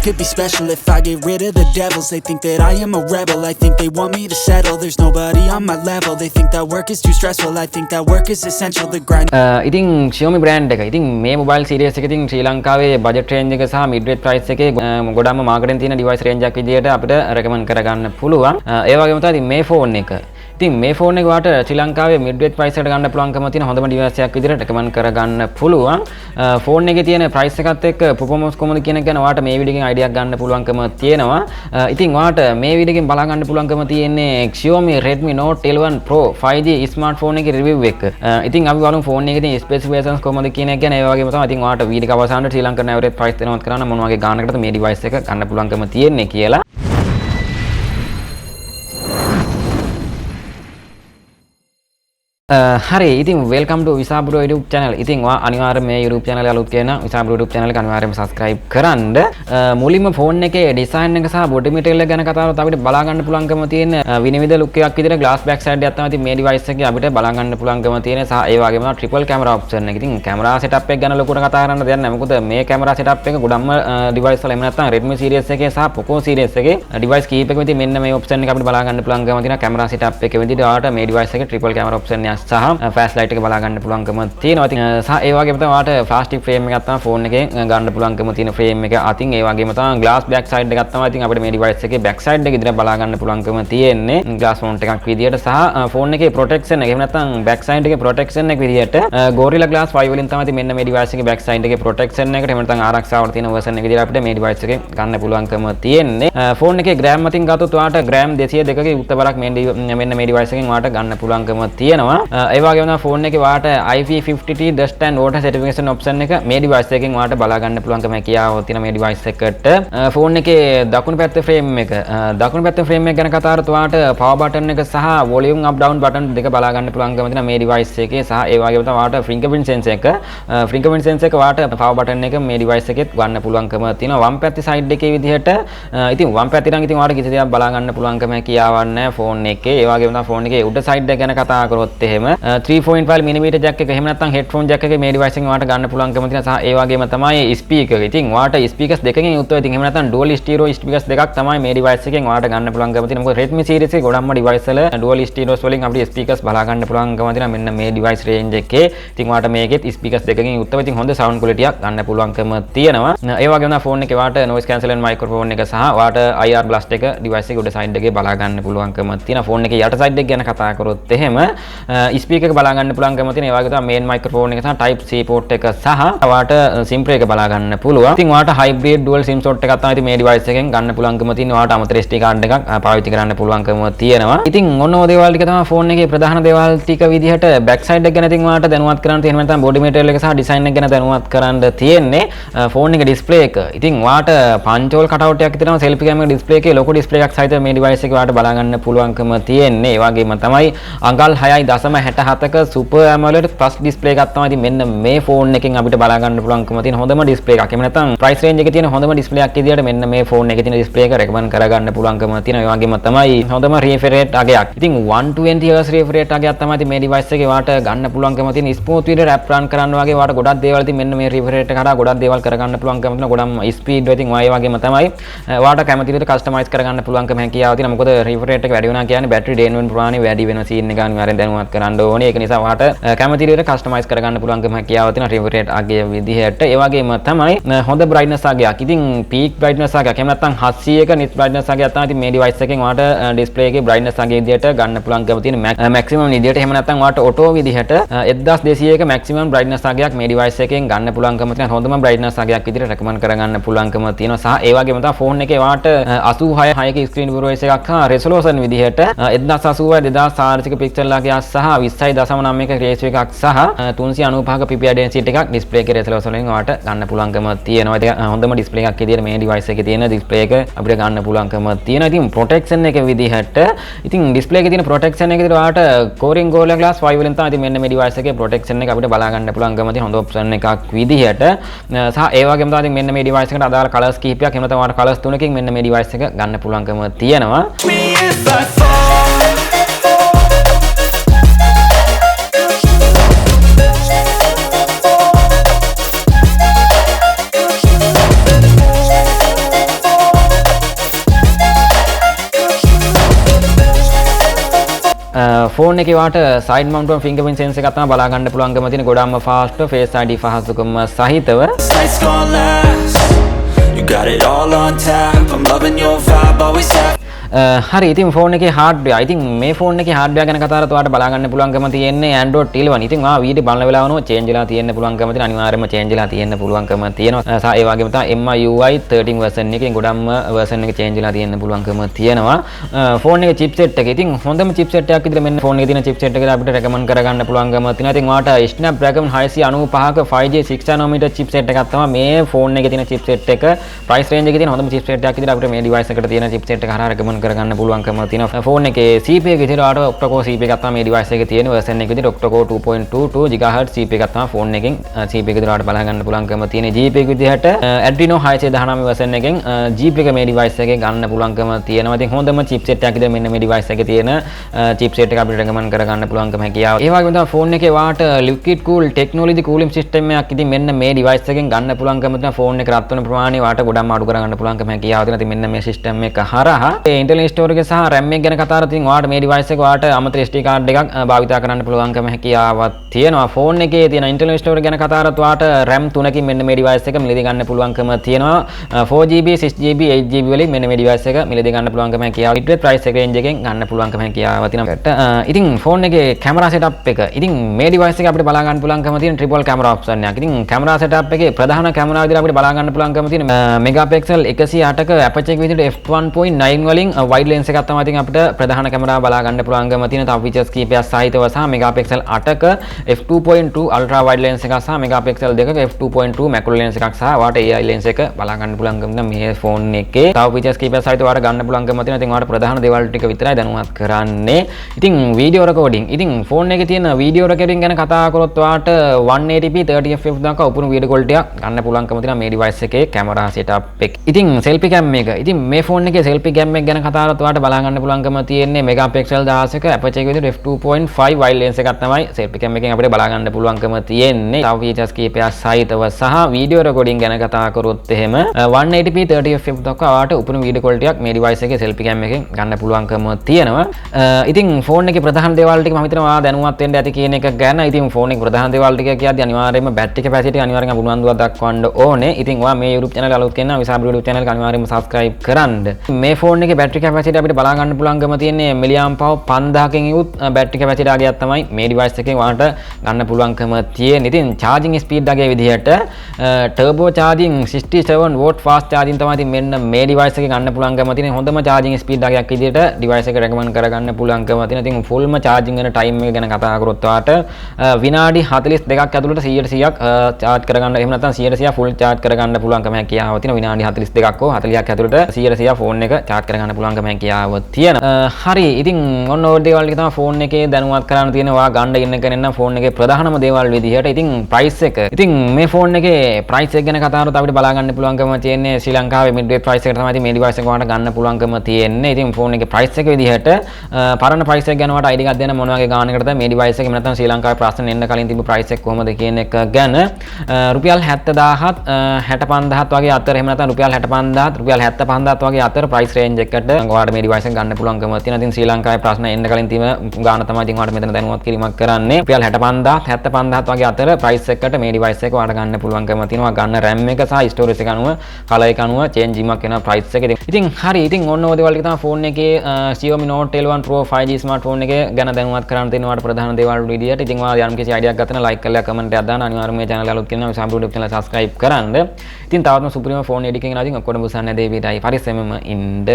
could be special if I get rid of the devils. They think that I am a rebel, I think they want me to settle. There's nobody on my level, they think that work is too stressful. I think that work is essential, the grind. ඉතින් Xiaomi brand එක. ඉතින් මේ mobile series එක ඉතින් ශ්‍රී ලංකාවේ budget range එක සහ mid range price එකේ ගොඩක්ම market එකෙන් තියෙන device range එකක් විදියට අපිට recommend කරගන්න පුළුවන්. ඒ වගේම තමයි මේ phone එක. ඉතින් මේ ෆෝන් එක වාට ශ්‍රී ලංකාවේ mid range price එකට ගන්න පුළුවන්කම තියෙන හොඳම device එකක් විදිහට recommend කරගන්න පුළුවන්. ෆෝන් එකේ තියෙන price එකත් එක්ක performance කොහොමද කියන එක ගැන වාට මේ වීඩියෝ එකෙන් idea එකක් ගන්න පුළුවන්කම තියෙනවා. ඉතින් වාට මේ වීඩියෝ එකෙන් බලා ගන්න පුළුවන්කම තියෙන්නේ Xiaomi Redmi Note 11 Pro 5G smartphone එකේ review එක. ඉතින් අපි බලමු ෆෝන් එකේ තියෙන specifications කොහොමද කියන එක ගැන. ඒ වගේම තමයි ඉතින් වාට වීඩියෝ එක අවසානයේ ශ්‍රී ලංකන් average price දෙනවත් කරන්න මොන වගේ ගානකටද මේ device එක ගන්න පුළුවන්කම තියෙන්නේ කියලා. හරි ඉතින් welcome to Visha Bro YouTube channel. ඉතින් ඔයා අනිවාර්යයෙන් මේ YouTube channel එක අලුත් කියන Visha Bro YouTube channel එක අනිවාර්යයෙන්ම subscribe කරන්න. මුලින්ම ෆෝන් එකේ design එක සහ body material එක ගැන කතා කරලා අපිට බලා ගන්න පුළුවන්කම තියෙන විනිවිද look එකක් විදිහට glass back side එකක් තමයි ඉතින් මේ device එකේ අපිට බලා ගන්න පුළුවන්කම තියෙන සහ ඒ වගේම තමයි triple camera option එක. ඉතින් camera setup එක ගැන ලොකුට කතා කරන්න දෙයක් නැහැ. මොකද මේ camera setup එක ගොඩක්ම device වල එහෙම නැත්නම් Redmi series එකේ සහ Poco series එකේ device කීපයකම ඉතින් මෙන්න මේ option එක අපිට බලා ගන්න පුළුවන්කම තියෙන camera setup එක විදිහට ඔයාලට මේ device එකේ triple camera option එක සහ flash light එක බලා ගන්න පුළුවන්කම තියෙනවා. ඉතින් සහ ඒ වගේම තමයි ඔයාලට plastic frame එකක් තමයි ෆෝන් එකේ ගන්න පුළුවන්කම තියෙන frame එක. අතින් ඒ වගේම තමයි glass back side එකක් තමයි ඉතින් අපිට මේ device එකේ back side එක ඉදිරියට බලා ගන්න පුළුවන්කම තියෙන්නේ. glass mount එකක් විදියට සහ ෆෝන් එකේ protection එක එහෙම නැත්නම් back side එකේ protection එක විදියට Gorilla Glass 5 වලින් තමයි මෙන්න මේ device එකේ back side එකේ protection එකට එහෙම නැත්නම් ආරක්ෂාවට තියෙන version එක විදියට අපිට මේ device එකේ ගන්න පුළුවන්කම තියෙන්නේ. ෆෝන් එකේ gram අතින් ගත්තොත් ඔයාලට gram 202ක උත්තර බලක් මෙන්න මේ device එකෙන් ඔයාලට ගන්න පුළුවන්කම තියෙනවා. ඒ වගේම ෆෝන් එකේ වාට IP50T dust and water certification option එක මේ device එකෙන් වාට බලා ගන්න පුළුවන්කම කියාව තියෙන මේ device එකට. ෆෝන් එකේ දකුණු පැත්තේ frame එක frame එක ගැන කතා කරත් වාට power button එක සහ volume up down button දෙක බලා ගන්න පුළුවන්කම තියෙන මේ device එකේ සහ ඒ වගේම තමයි වාට fingerprint sensor එක වාට power button එක මේ device එකෙත් ගන්න පුළුවන්කම තියෙනවා. වම් පැත්තේ side එකේ විදිහට ඉතින් වම් පැත්තේ නම් ඉතින් වාට කිසි දෙයක් බලා ගන්න පුළුවන්කම කියාවන්නේ නැහැ ෆෝන් එකේ. ඒ වගේම තමයි ෆෝන් එකේ උඩ side එක ගැන කතා කරොත් එහෙම 3.5mm jack එක එහෙම නැත්නම් headphone jack එක මේ device එකෙන් වාට ගන්න පුළුවන්කම තියෙන සහ ඒ වගේම තමයි speaker. ඉතින් වාට speakers දෙකකින් යුක්තව ඉතින් එහෙම නැත්නම් dual stereo speakers දෙකක් තමයි මේ device එකෙන් වාට ගන්න පුළුවන්කම තියෙන. මොකද Redmi series එකේ ගොඩක්ම device වල dual stereos වලින් අපිට speakers බලා ගන්න පුළුවන්කම තියෙන මෙන්න මේ device range එකේ. ඉතින් වාට මේකෙත් speakers දෙකකින් යුක්තව ඉතින් හොඳ sound quality එකක් ගන්න පුළුවන්කම තියෙනවා. ඒ වගේම තමයි ෆෝන් එකේ වාට noise cancelling microphone එක සහ වාට IR blast එක device එකේ උඩ side එකේ බලා ගන්න පුළුවන්කම තියෙනවා. ෆෝන් එකේ යට side එක ගැන කතා කරොත් එහෙම speaker එක බලා ගන්න පුළුවන්කම තියෙන. ඒ වගේ තමයි main microphone එක සහ type C port එක සහ වාට SIM tray එක බලා ගන්න පුළුවන්. ඉතින් වාට hybrid dual SIM slot එකක් තමයි මේ device එකෙන් ගන්න පුළුවන්කම තියෙන. වාට අමතර SD card එකක් පාවිච්චි කරන්න පුළුවන්කම තියෙනවා. ඉතින් ඔන්න ඔය දේවල් ටික තමයි ෆෝන් එකේ ප්‍රධාන දේවල් ටික විදිහට back side එක ගැන ඉතින් වාට දැනුවත් කරන්න තියෙන. නැත්නම් body material එක සහ design එක ගැන දැනුවත් කරන්න තියෙන්නේ. ෆෝන් එකේ display එක. ඉතින් වාට punch hole cutout එකක් තියෙනවා selfie camera display එකේ ලොකු display එකක් සහිත මේ device එකේ වාට බලා ගන්න පුළුවන්කම තියෙන්නේ. ඒ වගේම තමයි අඟල් 6.67ක super AMOLED plus display එකක් තමයි ඉතින් මෙන්න මේ ෆෝන් එකෙන් අපිට බලා ගන්න පුළුවන්කම තියෙන හොඳම display එකක්. එහෙම නැත්නම් price range එකේ තියෙන හොඳම display එකක් විදියට මෙන්න මේ ෆෝන් එකේ තියෙන display එක recommend කරගන්න පුළුවන්කම තියෙනවා. ඒ වගේම තමයි හොඳම refresh rate අගයක්. ඉතින් 120 Hz refresh rate අගයක් තමයි ඉතින් මේ device එකේ වාට ගන්න පුළුවන්කම තියෙන smooth විදියට app run කරන්න වගේ වාට ගොඩක් දේවල් ඉතින් මෙන්න මේ refresh rate එක හරහා ගොඩක් දේවල් කරගන්න පුළුවන්කම තියෙන. ගොඩක් speed ඉතින් ඒ වගේම තමයි වාට කැමති විදියට customize කරගන්න පුළුවන්කම හැකියාව තියෙනවා. මොකද refresh rate එක වැඩි වෙනවා කියන්නේ battery drain වෙන ප්‍රමාණය වැඩි වෙන scene එක අනිවාර්යෙන් දැනුවත් කරන්න ඕනේ. ඒක නිසා වාට කැමති විදියට customize කරගන්න පුළුවන්කම හැකියාව තියෙන refresh rate අගය විදිහට. ඒ වගේම තමයි හොඳ brightness අගයක්. ඉතින් peak brightness අගයක් එහෙම නැත්නම් 700ක nit brightness අගයක් තමයි ඉතින් මේ device එකෙන් වාට display එකේ brightness අගය විදිහට ගන්න පුළුවන්කම තියෙන maximum විදිහට. එහෙම නැත්නම් වාට auto විදිහට 1200ක maximum brightness අගයක් මේ device එකෙන් ගන්න පුළුවන්කම තියෙන හොඳම brightness අගයක් විදිහට recommend කරගන්න පුළුවන්කම තියෙනවා. සහ ඒ වගේම තමයි phone එකේ වාට 86ක screen brightness එකක් හා resolution විදිහට 1080 2400 pixel අගයක් සහ 20.9ක ratio එකක් සහ 395ක ppi density එකක් display එකේ resolution එකෙන් වාට ගන්න පුළුවන්කම තියෙනවා. ඒක හොඳම display එකක් විදිහට මේ device එකේ තියෙන display එක අපිට ගන්න පුළුවන්කම තියෙනවා. ඉතින් protection එක විදිහට ඉතින් display එකේ තියෙන protection එක විදිහට වාට Corning Gorilla Glass 5 වලින් තමයි ඉතින් මෙන්න මේ device එකේ protection එක අපිට බලා ගන්න පුළුවන්කම තියෙන හොඳ option එකක් විදිහට. සහ ඒ වගේම තමයි මෙන්න මේ device එකට අදාළ colors කිහිපයක් එහෙම නැත්නම් වාට colors තුනකින් මෙන්න මේ device එක ගන්න පුළුවන්කම තියෙනවා. ෆෝන් එකේ වාට සයිඩ් මවුන්ට් ෆින්ගර්ප්‍රින්ට් සෙන්සර් එකක් තමයි බලා ගන්න පුළුවන්කම තියෙන ගොඩාක්ම ෆාස්ට් ෆේස් ID පහසුකම් සහිතව. Night's gonna last. You got it all on tap. I'm loving your vibe, always have. හරි ඉතින් ෆෝන් එකේ හાર્ඩ්වෙයාර්. ඉතින් මේ ෆෝන් එකේ හાર્ඩ්වෙයාර් ගැන කතා කරලා ඔයාලට බලා ගන්න පුළුවන්කම තියෙන්නේ Android 11. ඉතින් ඔයා වීඩියෝ බලන වෙලාවනෝ චේන්ජ් වෙලා තියෙන්න පුළුවන්කම තියෙන අනිවාර්යයෙන්ම චේන්ජ් වෙලා තියෙන්න පුළුවන්කම තියෙනවා. ඒ වගේම තමයි MIUI 13 version එකෙන් ගොඩක්ම version එක චේන්ජ් වෙලා තියෙන්න පුළුවන්කම තියෙනවා. ෆෝන් එකේ chipset එක. ඉතින් හොඳම chipset එකක් විදිහට මෙන්න ෆෝන් එකේ තියෙන chipset එක අපිට recommend කරගන්න පුළුවන්කම තියෙනවා. ඉතින් ඔයාලට Snapdragon 695ක 5G 6 nanometer chipset එකක් තමයි මේ ෆෝන් එකේ තියෙන chipset එක. price range එකේ තියෙන හොඳම chipset එකක් විදිහට අපිට මේ device එකට තියෙන chipset එක හරහා recommend කරගන්න පුළුවන්කම තියෙනවා. ෆෝන් එකේ CPU එක විදිහට ඔයාලට octa-core CPU එකක් තමයි මේ device එකේ තියෙන version එක විදිහට octa-core 2.22 GHz CPU එකක් තමයි ෆෝන් එකෙන් CPU එක විදිහට ඔයාලට බලා ගන්න පුළුවන්කම තියෙන. GPU එක විදිහට Adreno 619 version එකෙන් GPU එක මේ device එකේ ගන්න පුළුවන්කම තියෙනවා. ඉතින් හොඳම chipset එකක් විදිහට මෙන්න මේ device එකේ තියෙන chipset එක අපිට recommend කරගන්න පුළුවන්කම හැකියාව. ඒ වගේම තමයි ෆෝන් එකේ ඔයාලට liquid cool technology cooling system එකක් ඉතින් මෙන්න මේ device එකෙන් ගන්න පුළුවන්කම තියෙන. ෆෝන් එක රත් වෙන ප්‍රමාණය ඔයාලට ගොඩක්ම අඩු කරගන්න පුළුවන්කම හැකියාව තියෙනවා. ඉතින් මෙන්න මේ system එක හරහා internal storage එක සහ RAM එක ගැන කතා කරලා තින් ඔයාලට මේ device එක ඔයාලට අමතර SD card එකක් භාවිතා කරන්න පුළුවන්කම හැකියාවක් තියෙනවා. ෆෝන් එකේ තියෙන internal storage ගැන කතා කරලා ඔයාලට RAM 3කින් මෙන්න මේ device එක මිලදී ගන්න පුළුවන්කම තියෙනවා. 4GB 6GB 8GB වලින් මෙන්න මේ device එක මිලදී ගන්න පුළුවන්කම හැකියාව. ඉක්විත් price එක range එකෙන් ගන්න පුළුවන්කම හැකියාව තියෙනවා. ඉතින් ෆෝන් එකේ camera setup එක. ඉතින් මේ device එක අපිට බලා ගන්න පුළුවන්කම තියෙන triple camera option එකක්. ඉතින් camera setup එකේ ප්‍රධාන camera විදිහට අපිට බලා ගන්න පුළුවන්කම තියෙන megapixel 108ක aperture එක විදිහට f1.9 වලින් wide lens එකක් තමයි ඉතින් අපිට ප්‍රධාන කැමරාව බලා ගන්න පුළුවන්කම තියෙන. තව features කීපයක් සහිතව සහ megapixel 8ක f2.2 ultra wide lens එකක් සහ megapixel 2ක f2.2 macro lens එකක් සහ වාට AI lens එක බලා ගන්න පුළුවන්කම තියෙන මේ ෆෝන් එකේ. තව features කීපයක් සහිතව වාට ගන්න පුළුවන්කම තියෙන. ඉතින් වාට ප්‍රධාන දේවල් ටික විතරයි දැනුවත් කරන්නේ. ඉතින් video recording. ඉතින් ෆෝන් එකේ තියෙන video recording ගැන කතා කරොත් වාට 180p 30fps දක්වා උපුරු video quality එකක් ගන්න පුළුවන්කම තියෙන මේ device එකේ camera setup එක. ඉතින් selfie cam එක. ඉතින් මේ ෆෝන් එකේ selfie cam එක ගැන කතා කරොත් වාට බලා ගන්න පුළුවන්කම තියෙන්නේ megapixel 16ක aperture එක විදිහට f2.5 wide lens එකක් තමයි selfie cam එකෙන් අපිට බලා ගන්න පුළුවන්කම තියෙන්නේ. තව features කීපයක් සහිතව සහ video recording ගැන කතා කරොත් එහෙම 180p 30fps දක්වා වාට උපුරු video quality එකක් මේ device එකේ selfie cam එකෙන් ගන්න පුළුවන්කම තියෙනවා. ඉතින් ෆෝන් එකේ ප්‍රධාන දේවල් ටික මම හිතනවා ඔයා දැනුවත් වෙන්න ඇති කියන එක ගැන. ඉතින් ෆෝන් එකේ ප්‍රධාන දේවල් ටික කියද්දී අනිවාර්යයෙන්ම battery capacity අනිවාර්යයෙන්ම උනන්දුවක් දක්වන්න ඕනේ. ඉතින් ඔයා මේ YouTube channel අලුත් කෙනා Visha YouTube channel එක අනිවාර්යයෙන්ම subscribe කරන්න. මේ ෆෝන් එකේ battery capacity අපිට බලා ගන්න පුළුවන්කම තියෙන්නේ milliamp hour 5000කින් යුත් battery capacity ආගයක් තමයි මේ device එකෙන් ඔයාලට ගන්න පුළුවන්කම තියෙන්නේ. ඉතින් charging speed ආගේ විදිහට turbo charging 67 watt fast charging තමයි ඉතින් මෙන්න මේ device එකේ ගන්න පුළුවන්කම තියෙන හොඳම charging speed ආගයක් විදිහට device එක recommend කරගන්න පුළුවන්කම තියෙන. ඉතින් fullම charging වෙන time එක ගැන කතා කරොත් ඔයාලට විනාඩි 42ක් ඇතුළත 100%ක් charge කරගන්න එහෙම නැත්නම් 100% full charge කරගන්න පුළුවන්කම හැකියාව තියෙන. විනාඩි 42ක් හෝ 40ක් ඇතුළත 100% phone එක charge කරගන්න පුළුවන්කම හැකියාව තියෙනවා. හරි ඉතින් ඔන්න ඔය දේවල් ටික තමයි ෆෝන් එකේ දැනුවත් කරන්න තියෙන. ඔයා ගන්න ඉන්න කෙනෙක් නම් ෆෝන් එකේ ප්‍රධානම දේවල් විදිහට ඉතින් price එක. ඉතින් මේ ෆෝන් එකේ price එක ගැන කතා කරලා අපිට බලා ගන්න පුළුවන්කම තියෙන්නේ ශ්‍රී ලංකාවේ mid range price එක තමයි ඉතින් මේ device එක ඔයාලට ගන්න පුළුවන්කම තියෙන්නේ. ඉතින් ෆෝන් එකේ price එක විදිහට පරණ price එක ගැන ඔයාලට idea එකක් දෙන්න මොන වගේ ගානකටද මේ device එකේ නැත්නම් ශ්‍රී ලංකාවේ ප්‍රශ්න එන්න කලින් තිබු price එක කොහමද කියන එක ගැන රුපියල් 70000ත් 65000ත් වගේ අතර එහෙම නැත්නම් රුපියල් 65000ත් රුපියල් 75000ත් වගේ අතර price range එකට ඔයාලට මේ device එක ගන්න පුළුවන්කම තියෙනවා. ඉතින් ශ්‍රී ලංකාවේ ප්‍රශ්න එන්න කලින් තියෙන ගාන තමයි ඉතින් ඔයාලට මෙතන දැනුවත් කිරීමක් කරන්නේ. රුපියල් 65000ත් 75000ත් වගේ අතර price එකකට මේ device එක ඔයාලට ගන්න පුළුවන්කම තියෙනවා. ගන්න RAM එක සහ storage එක අනුව color එක අනුව change වීමක් වෙනවා price එකේ. ඉතින් හරි ඉතින් ඔන්න ඔය දේවල් ටික තමයි ෆෝන් එකේ Xiaomi Note 11 Pro 5G smartphone එකේ ගැන දැනුවත් කරන්න තියෙන ඔයාලට ප්‍රධාන දේවල් විදියට. ඉතින් ඔයාලා යම් කිසි idea එකක් ගන්න like කරලා comment එකක් දාන්න. අනිවාර්යයෙන්ම මේ channel එක අලුත් කෙනා Visha YouTube channel subscribe කරන්න. ඉතින් තවත්ම සුපිරිම ෆෝන් එඩිටින් එකකින් අදින් ඔක්කොම බුසන්න දෙවියටයි පරිස්සමෙම ඉන්න.